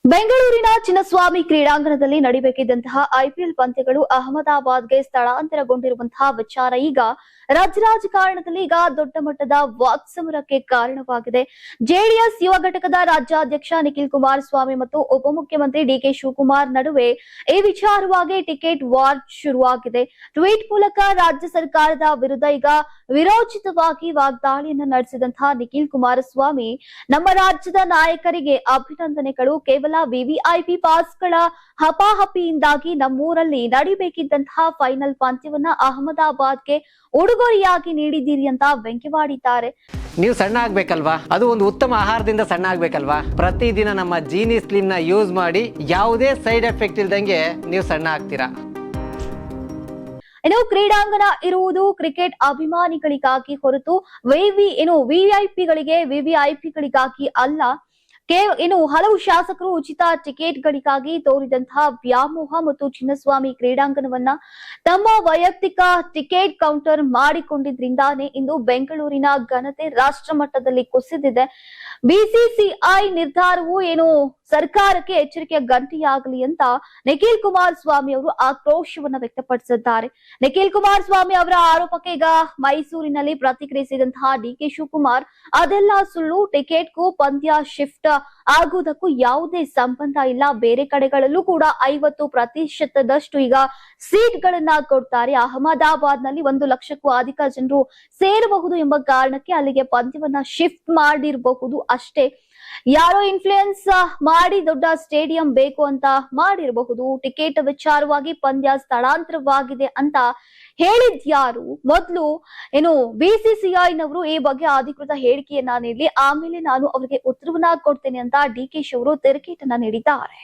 ಬೆಂಗಳೂರಿನ ಚಿನ್ನಸ್ವಾಮಿ ಕ್ರೀಡಾಂಗಣದಲ್ಲಿ ನಡೆಯಬೇಕಿದ್ದಂತಹ ಐಪಿಎಲ್ ಪಂದ್ಯಗಳು ಅಹಮದಾಬಾದ್ಗೆ ಸ್ಥಳಾಂತರಗೊಂಡಿರುವಂತಹ ವಿಚಾರ ಈಗ ರಾಜ್ಯ ರಾಜಕಾರಣದಲ್ಲಿ ಈಗ ದೊಡ್ಡ ಮಟ್ಟದ ವಾಕ್ಸಮರಕ್ಕೆ ಕಾರಣವಾಗಿದೆ. ಜೆಡಿಎಸ್ ಯುವ ಘಟಕದ ರಾಜ್ಯಾಧ್ಯಕ್ಷ ನಿಖಿಲ್ ಕುಮಾರಸ್ವಾಮಿ ಮತ್ತು ಉಪಮುಖ್ಯಮಂತ್ರಿ ಡಿಕೆ ಶಿವಕುಮಾರ್ ನಡುವೆ ಈ ವಿಚಾರವಾಗಿ ಟಿಕೆಟ್ ವಾರ್ ಶುರುವಾಗಿದೆ. ಟ್ವೀಟ್ ಮೂಲಕ ರಾಜ್ಯ ಸರ್ಕಾರದ ವಿರುದ್ಧ ಈಗ ವಿರೋಚಿತವಾಗಿ ವಾಗ್ದಾಳಿಯನ್ನು ನಡೆಸಿದಂತಹ ನಿಖಿಲ್ ಕುಮಾರಸ್ವಾಮಿ, ನಮ್ಮ ರಾಜ್ಯದ ನಾಯಕರಿಗೆ ಅಭಿನಂದನೆಗಳು. ಕೇವಲ ವಿವಿಐಪಿ ಪಾಸ್ಗಳ ಹಪಾಹಪಿಯಿಂದಾಗಿ ನಮ್ಮೂರಲ್ಲಿ ನಡೀಬೇಕಿದ್ದಂತಹ ಫೈನಲ್ ಪಂದ್ಯವನ್ನ ಅಹಮದಾಬಾದ್ಗೆ ಉಡುಗೊರೆಯಾಗಿ ನೀಡಿದ್ದೀರಿ ಅಂತ ವ್ಯಂಗ್ಯವಾಡಿದ್ದಾರೆ. ನೀವು ಸಣ್ಣ ಆಗ್ಬೇಕಲ್ವಾ? ಅದು ಒಂದು ಉತ್ತಮ ಆಹಾರದಿಂದ ಸಣ್ಣ ಆಗ್ಬೇಕಲ್ವಾ? ಪ್ರತಿದಿನ ನಮ್ಮ ಜೀನಿ ಸ್ಲಿಮ್ ನ ಯೂಸ್ ಮಾಡಿ ಯಾವುದೇ ಸೈಡ್ ಎಫೆಕ್ಟ್ ಇಲ್ದಂಗೆ ನೀವು ಸಣ್ಣ ಆಗ್ತೀರಾ. ಇನ್ನು ಕ್ರೀಡಾಂಗಣ ಇರುವುದು ಕ್ರಿಕೆಟ್ ಅಭಿಮಾನಿಗಳಿಗಾಗಿ ಹೊರತು ವಿವಿಐಪಿಗಳಿಗಾಗಿ ಅಲ್ಲ. ಇನ್ನು ಹಲವು ಶಾಸಕರು ಉಚಿತ ಟಿಕೆಟ್ಗಳಿಗಾಗಿ ತೋರಿದಂತಹ ವ್ಯಾಮೋಹ ಮತ್ತು ಚಿನ್ನಸ್ವಾಮಿ ಕ್ರೀಡಾಂಗಣವನ್ನ ತಮ್ಮ ವೈಯಕ್ತಿಕ ಟಿಕೆಟ್ ಕೌಂಟರ್ ಮಾಡಿಕೊಂಡಿದ್ರಿಂದಾನೇ ಇಂದು ಬೆಂಗಳೂರಿನ ಘನತೆ ರಾಷ್ಟ್ರ ಮಟ್ಟದಲ್ಲಿ ಕುಸಿದಿದೆ. ಬಿಸಿಸಿಐ ನಿರ್ಧಾರವು ಸರ್ಕಾರಕ್ಕೆ ಎಚ್ಚರಿಕೆಯ ಗಂಟೆಯಾಗಲಿ ಅಂತ ನಿಖಿಲ್ ಕುಮಾರಸ್ವಾಮಿ ಅವರು ಆಕ್ರೋಶವನ್ನ ವ್ಯಕ್ತಪಡಿಸಿದ್ದಾರೆ. ನಿಖಿಲ್ ಕುಮಾರಸ್ವಾಮಿ ಅವರ ಆರೋಪಕ್ಕೆ ಈಗ ಮೈಸೂರಿನಲ್ಲಿ ಪ್ರತಿಕ್ರಿಯಿಸಿದಂತಹ ಡಿಕೆ ಶಿವಕುಮಾರ್, ಅದೆಲ್ಲ ಸುಳ್ಳು, ಟಿಕೆಟ್ಗೂ ಪಂದ್ಯ ಶಿಫ್ಟ್ ಆಗುವುದಕ್ಕೂ ಯಾವುದೇ ಸಂಬಂಧ ಇಲ್ಲ. ಬೇರೆ ಕಡೆಗಳಲ್ಲೂ ಕೂಡ 50% ಈಗ ಸೀಟ್ಗಳನ್ನ ಕೊಡ್ತಾರೆ. ಅಹಮದಾಬಾದ್ ನಲ್ಲಿ 1 ಲಕ್ಷಕ್ಕೂ ಅಧಿಕ ಜನರು ಸೇರಬಹುದು ಎಂಬ ಕಾರಣಕ್ಕೆ ಅಲ್ಲಿಗೆ ಪಂದ್ಯವನ್ನ ಶಿಫ್ಟ್ ಮಾಡಿರಬಹುದು ಅಷ್ಟೇ. ಯಾರೋ ಇನ್ಫ್ಲೂಯೆನ್ಸ್ ಮಾಡಿ ದೊಡ್ಡ ಸ್ಟೇಡಿಯಂ ಬೇಕು ಅಂತ ಮಾಡಿರಬಹುದು. ಟಿಕೆಟ್ ವಿಚಾರವಾಗಿ ಪಂದ್ಯ ಸ್ಥಳಾಂತರವಾಗಿದೆ ಅಂತ ಹೇಳಿದ್ಯಾರು? ಮೊದಲು ಬಿಸಿಸಿಐನವರು ಈ ಬಗ್ಗೆ ಅಧಿಕೃತ ಹೇಳಿಕೆಯನ್ನ ನೀಡಲಿ, ಆಮೇಲೆ ನಾನು ಅವರಿಗೆ ಉತ್ತರವನ್ನ ಕೊಡ್ತೇನೆ ಅಂತ ಡಿಕೆಶಿ ಅವರು ತಿರುಗೇಟನ್ನ ನೀಡಿದ್ದಾರೆ.